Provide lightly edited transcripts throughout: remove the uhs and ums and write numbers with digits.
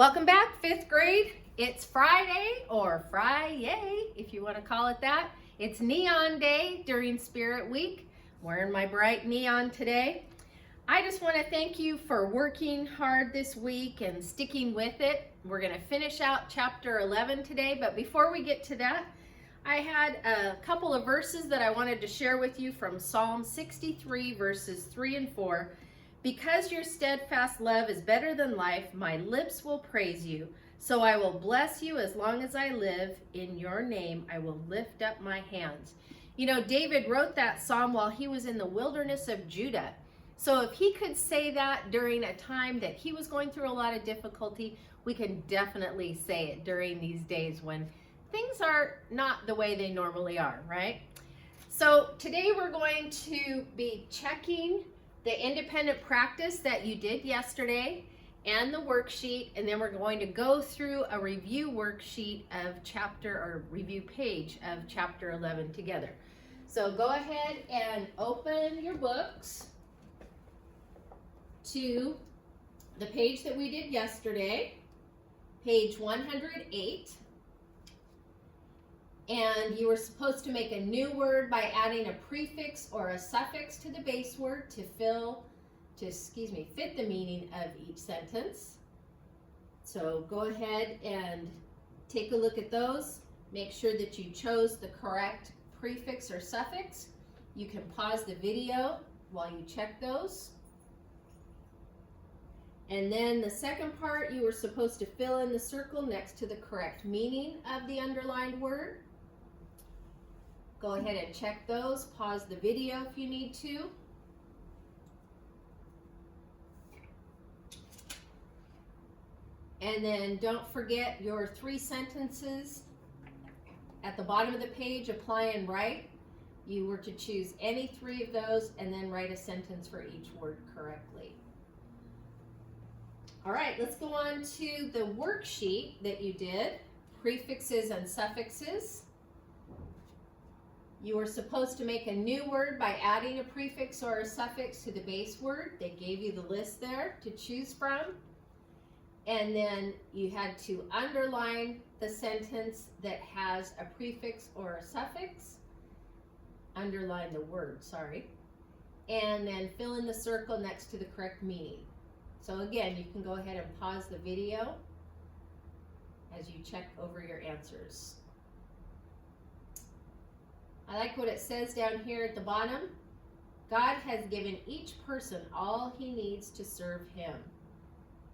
Welcome back, 5th grade. It's Friday, or Fry-yay, if you want to call it that. It's Neon Day during Spirit Week. I'm wearing my bright neon today. I just want to thank you for working hard this week and sticking with it. We're going to finish out chapter 11 today, but before we get to that, I had a couple of verses that I wanted to share with you from Psalm 63, verses 3 and 4. Because your steadfast love is better than life, my lips will praise you. So I will bless you as long as I live. In your name, I will lift up my hands. You know, David wrote that psalm while he was in the wilderness of Judah. So if he could say that during a time that he was going through a lot of difficulty, we can definitely say it during these days when things are not the way they normally are, right? So today we're going to be checking the independent practice that you did yesterday and the worksheet, and then we're going to go through a review worksheet of review page of chapter 11 together. So go ahead and open your books to the page that we did yesterday, page 108. And you were supposed to make a new word by adding a prefix or a suffix to the base word to fit the meaning of each sentence. So go ahead and take a look at those. Make sure that you chose the correct prefix or suffix. You can pause the video while you check those. And then the second part, you were supposed to fill in the circle next to the correct meaning of the underlined word. Go ahead and check those. Pause the video if you need to. And then don't forget your 3 sentences at the bottom of the page, apply and write. You were to choose any 3 of those and then write a sentence for each word correctly. All right, let's go on to the worksheet that you did, prefixes and suffixes. You were supposed to make a new word by adding a prefix or a suffix to the base word. They gave you the list there to choose from. And then you had to underline the sentence that has a prefix or a suffix. Underline the word, sorry. And then fill in the circle next to the correct meaning. So again, you can go ahead and pause the video as you check over your answers. I like what it says down here at the bottom. God has given each person all he needs to serve him.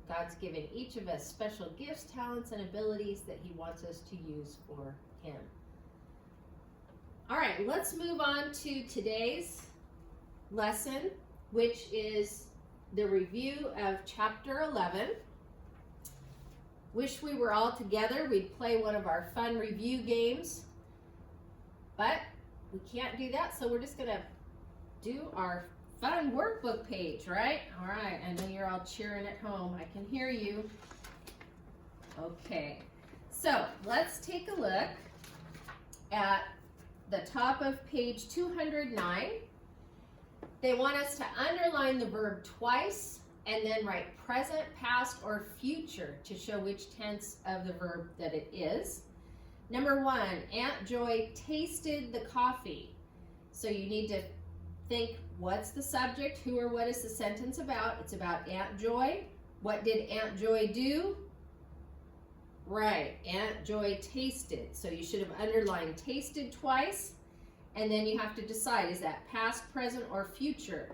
God's given each of us special gifts, talents, and abilities that he wants us to use for him. All right, let's move on to today's lesson, which is the review of chapter 11. Wish we were all together. We'd play one of our fun review games, but we can't do that, so we're just going to do our fun workbook page, right? All right, I know you're all cheering at home. I can hear you. Okay, so let's take a look at the top of page 209. They want us to underline the verb twice and then write present, past, or future to show which tense of the verb that it is. Number 1, Aunt Joy tasted the coffee. So you need to think, what's the subject? Who or what is the sentence about? It's about Aunt Joy. What did Aunt Joy do? Right, Aunt Joy tasted. So you should have underlined tasted twice. And then you have to decide, is that past, present, or future?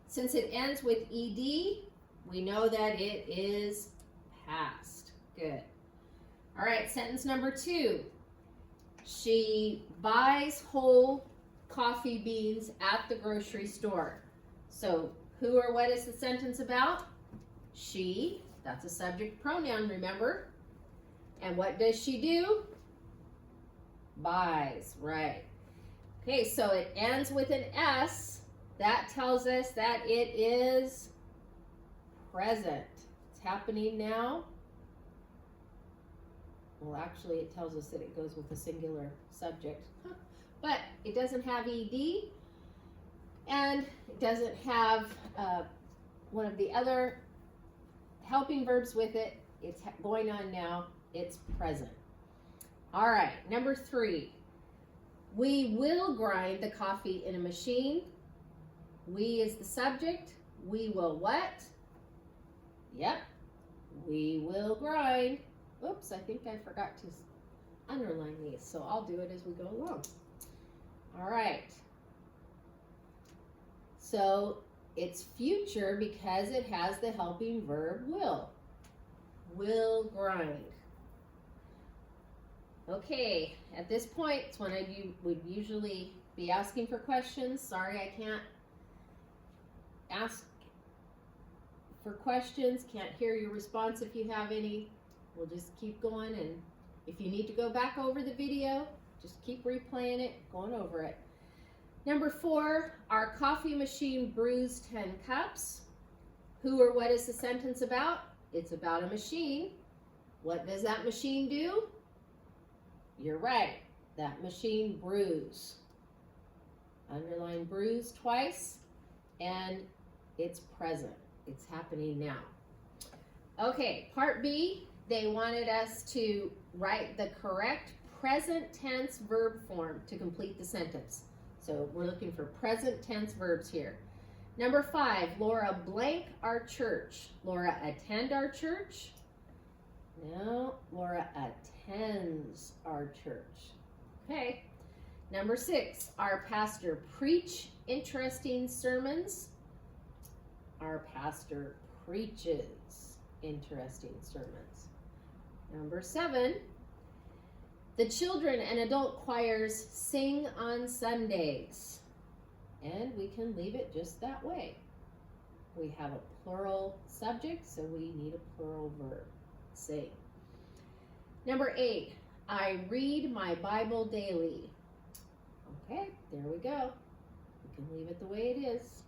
Since it ends with ed, we know that it is past. Good. All right, sentence number 2. She buys whole coffee beans at the grocery store. So who or what is the sentence about? She, that's a subject pronoun, remember? And what does she do? Buys, right. Okay, so it ends with an S. That tells us that it is present. It's happening now. Well, actually, it tells us that it goes with a singular subject. But it doesn't have ed, and it doesn't have one of the other helping verbs with it. It's going on now. It's present. All right, number 3. We will grind the coffee in a machine. We is the subject. We will what? Yep, we will grind. Oops, I think I forgot to underline these, so I'll do it as we go along. All right. So it's future because it has the helping verb will. Will grind. Okay, at this point, it's when I would usually be asking for questions. Sorry, I can't ask for questions. Can't hear your response if you have any. We'll just keep going, and if you need to go back over the video, just keep replaying it, going over it. Number 4, our coffee machine brews 10 cups. Who or what is the sentence about? It's about a machine. What does that machine do? You're right, that machine brews. Underline brews twice, and it's present. It's happening now. Okay, part B, they wanted us to write the correct present tense verb form to complete the sentence. So we're looking for present tense verbs here. Number 5, Laura blank our church. Laura attend our church? No, Laura attends our church. Okay. Number 6, our pastor preach interesting sermons. Our pastor preaches interesting sermons. Number 7, the children and adult choirs sing on Sundays. And we can leave it just that way. We have a plural subject, so we need a plural verb. Sing. Number 8, I read my Bible daily. Okay, there we go. We can leave it the way it is.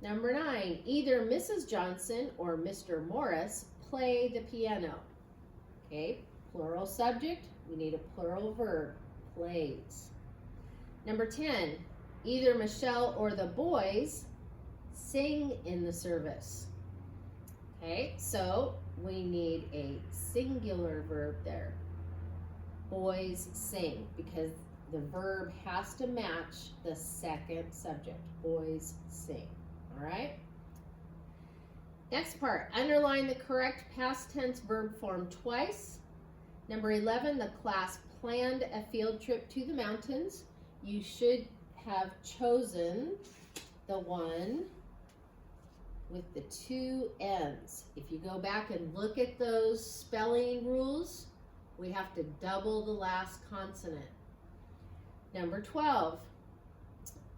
Number 9, either Mrs. Johnson or Mr. Morris play the piano. Okay, plural subject, we need a plural verb, plays. Number 10, either Michelle or the boys sing in the service. Okay, so we need a singular verb there. Boys sing, because the verb has to match the second subject. Boys sing. All right? Next part, underline the correct past tense verb form twice. Number 11, the class planned a field trip to the mountains. You should have chosen the one with the 2 N's. If you go back and look at those spelling rules, we have to double the last consonant. Number 12,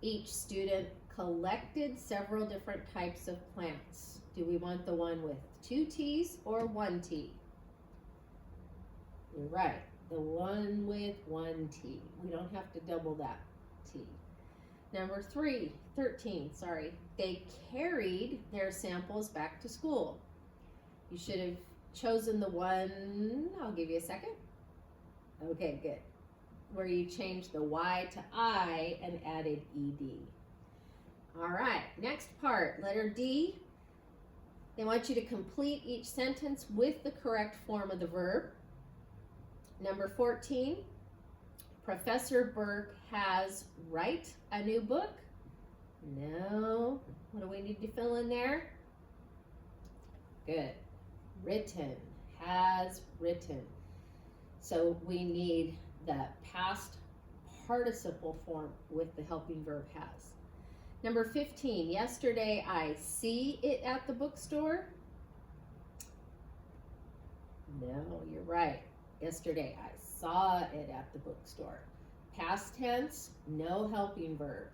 each student collected several different types of plants. Do we want the one with 2 T's or 1 T? You're right, the one with 1 T. We don't have to double that T. Number 13, they carried their samples back to school. You should have chosen the one, I'll give you a second. Okay, good. Where you changed the Y to I and added ED. All right, next part, letter D. They want you to complete each sentence with the correct form of the verb. Number 14, Professor Burke has write a new book. No. What do we need to fill in there? Good. Written. Has written. So we need the past participle form with the helping verb has. Number 15, yesterday I see it at the bookstore. No, you're right. Yesterday I saw it at the bookstore. Past tense, no helping verb.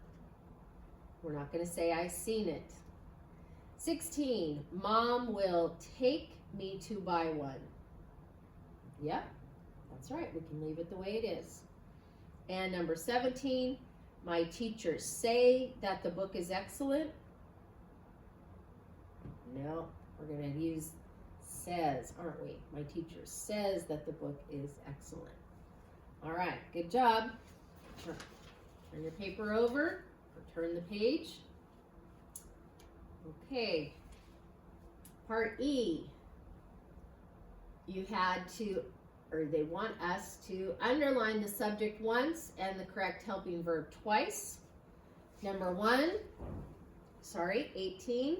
We're not going to say I seen it. 16, Mom will take me to buy one. Yep, that's right. We can leave it the way it is. And number 17, my teachers say that the book is excellent. No, we're going to use says, aren't we? My teacher says that the book is excellent. All right, good job. Turn your paper over, or turn the page. Okay, part E. you had to, or they want us to underline the subject once and the correct helping verb twice. Number 18.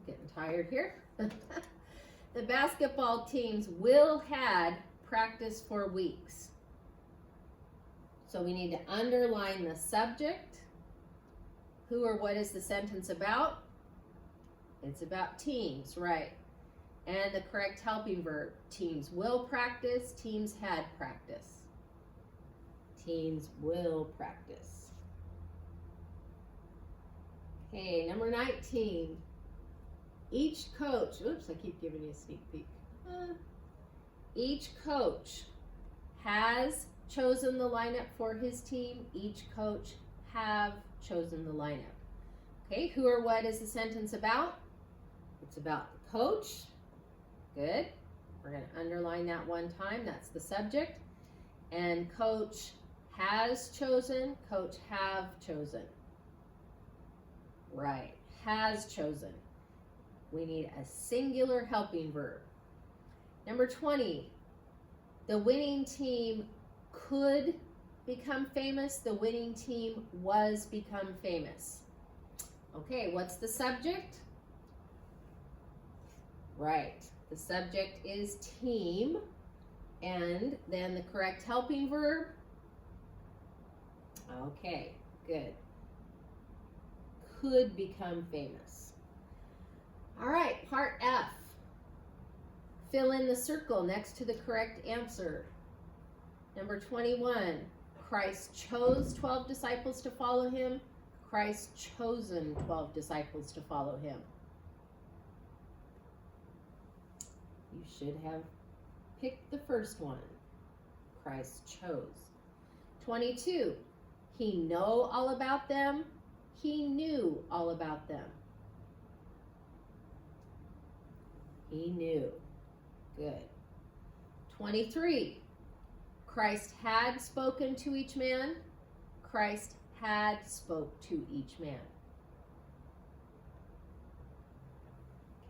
Getting tired here. The basketball teams will had practice for weeks. So we need to underline the subject. Who or what is the sentence about? It's about teams, right? And the correct helping verb. Teams will practice, teams had practice. Teams will practice. Okay, number 19. Each coach, oops, I keep giving you a sneak peek. Each coach has chosen the lineup for his team. Each coach have chosen the lineup. Okay, who or what is the sentence about? It's about the coach. Good. We're going to underline that one time. That's the subject. And coach has chosen, coach have chosen. Right, has chosen. We need a singular helping verb. Number 20, the winning team could become famous. The winning team was become famous. Okay, what's the subject? Right, the subject is team. And then the correct helping verb. Okay, good. Could become famous. All right, part F. Fill in the circle next to the correct answer. Number 21, Christ chose 12 disciples to follow him. Christ chosen 12 disciples to follow him. You should have picked the first one. Christ chose. 22, he know all about them. He knew all about them. He knew. Good. 23. Christ had spoken to each man. Christ had spoke to each man.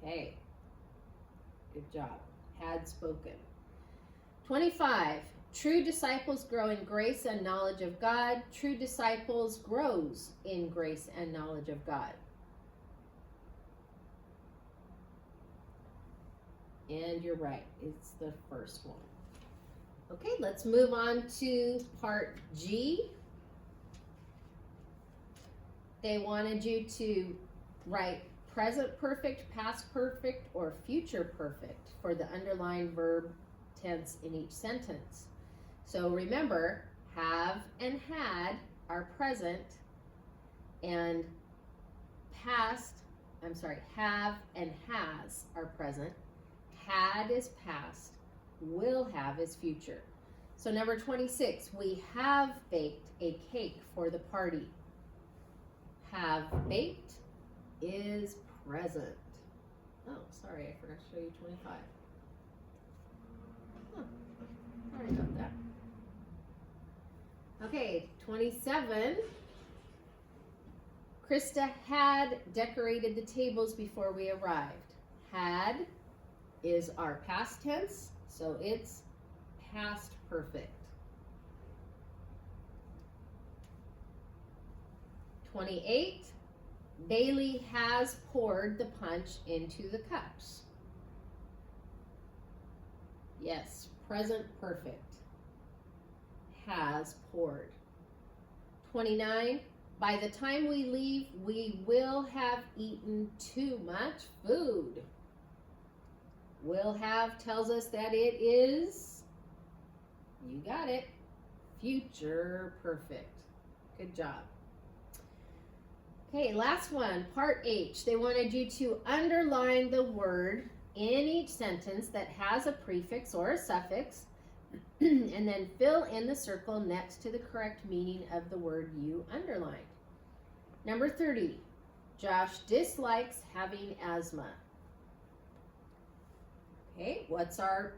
Okay. Good job. Had spoken. 25. True disciples grow in grace and knowledge of God. True disciples grows in grace and knowledge of God. And you're right, it's the first one. Okay, let's move on to part G. They wanted you to write present perfect, past perfect, or future perfect for the underlined verb tense in each sentence. So remember, have and had are present, and have and has are present. Had is past, will have is future. So number 26, we have baked a cake for the party. Have baked is present. Oh, sorry, I forgot to show you 25. Oh, sorry about that. Okay, 27. Krista had decorated the tables before we arrived. Had is our past tense, so it's past perfect. 28. Bailey has poured the punch into the cups. Yes, present perfect. Has poured. 29. By the time we leave, we will have eaten too much food. Will have tells us that it is, you got it, future perfect. Good job. Okay, last one, part H. They wanted you to underline the word in each sentence that has a prefix or a suffix, and then fill in the circle next to the correct meaning of the word you underlined. Number 30, Josh dislikes having asthma. Okay, what's our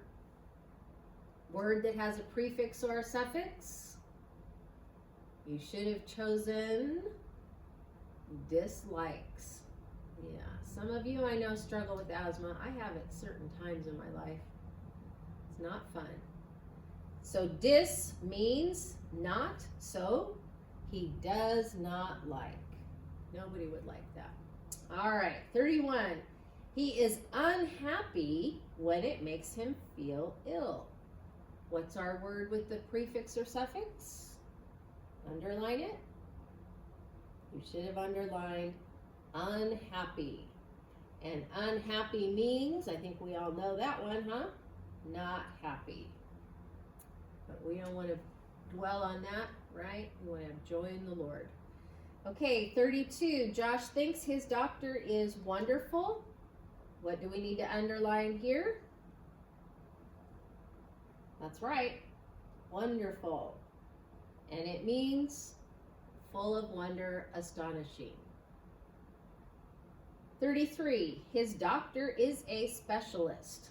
word that has a prefix or a suffix? You should have chosen dislikes. Yeah, some of you I know struggle with asthma. I have at certain times in my life. not fun. So dis means not, so he does not like. Nobody would like that. All right, 31. He is unhappy when it makes him feel ill. What's our word with the prefix or suffix? Underline it. You should have underlined unhappy. And unhappy means, I think we all know that one, huh? Not happy. But we don't want to dwell on that, right? We want to have joy in the Lord. Okay, 32. Josh thinks his doctor is wonderful. What do we need to underline here? That's right. Wonderful. And it means full of wonder, astonishing. 33. His doctor is a specialist.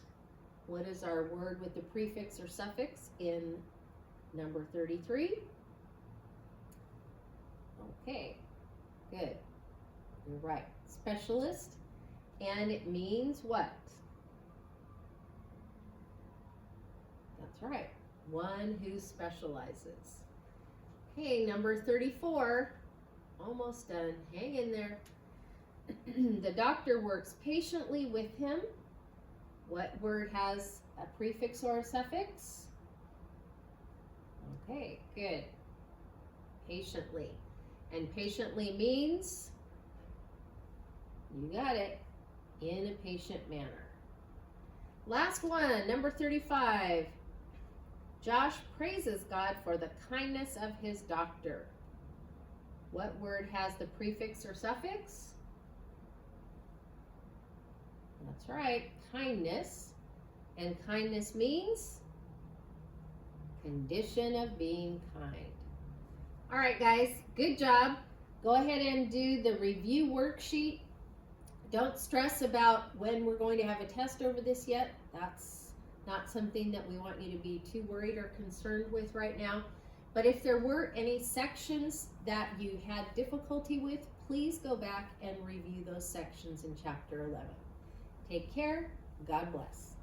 What is our word with the prefix or suffix in number 33? Okay, good. You're right. Specialist. And it means what? That's right. One who specializes. Okay, number 34. Almost done. Hang in there. The doctor works patiently with him. What word has a prefix or a suffix? Okay, good. Patiently. And patiently means, you got it, in a patient manner. Last one, number 35. Josh praises God for the kindness of his doctor. What word has the prefix or suffix? That's right, kindness. And kindness means condition of being kind. All right, guys, good job. Go ahead and do the review worksheet. Don't stress about when we're going to have a test over this yet. That's not something that we want you to be too worried or concerned with right now. But if there were any sections that you had difficulty with, please go back and review those sections in chapter 11. Take care. God bless.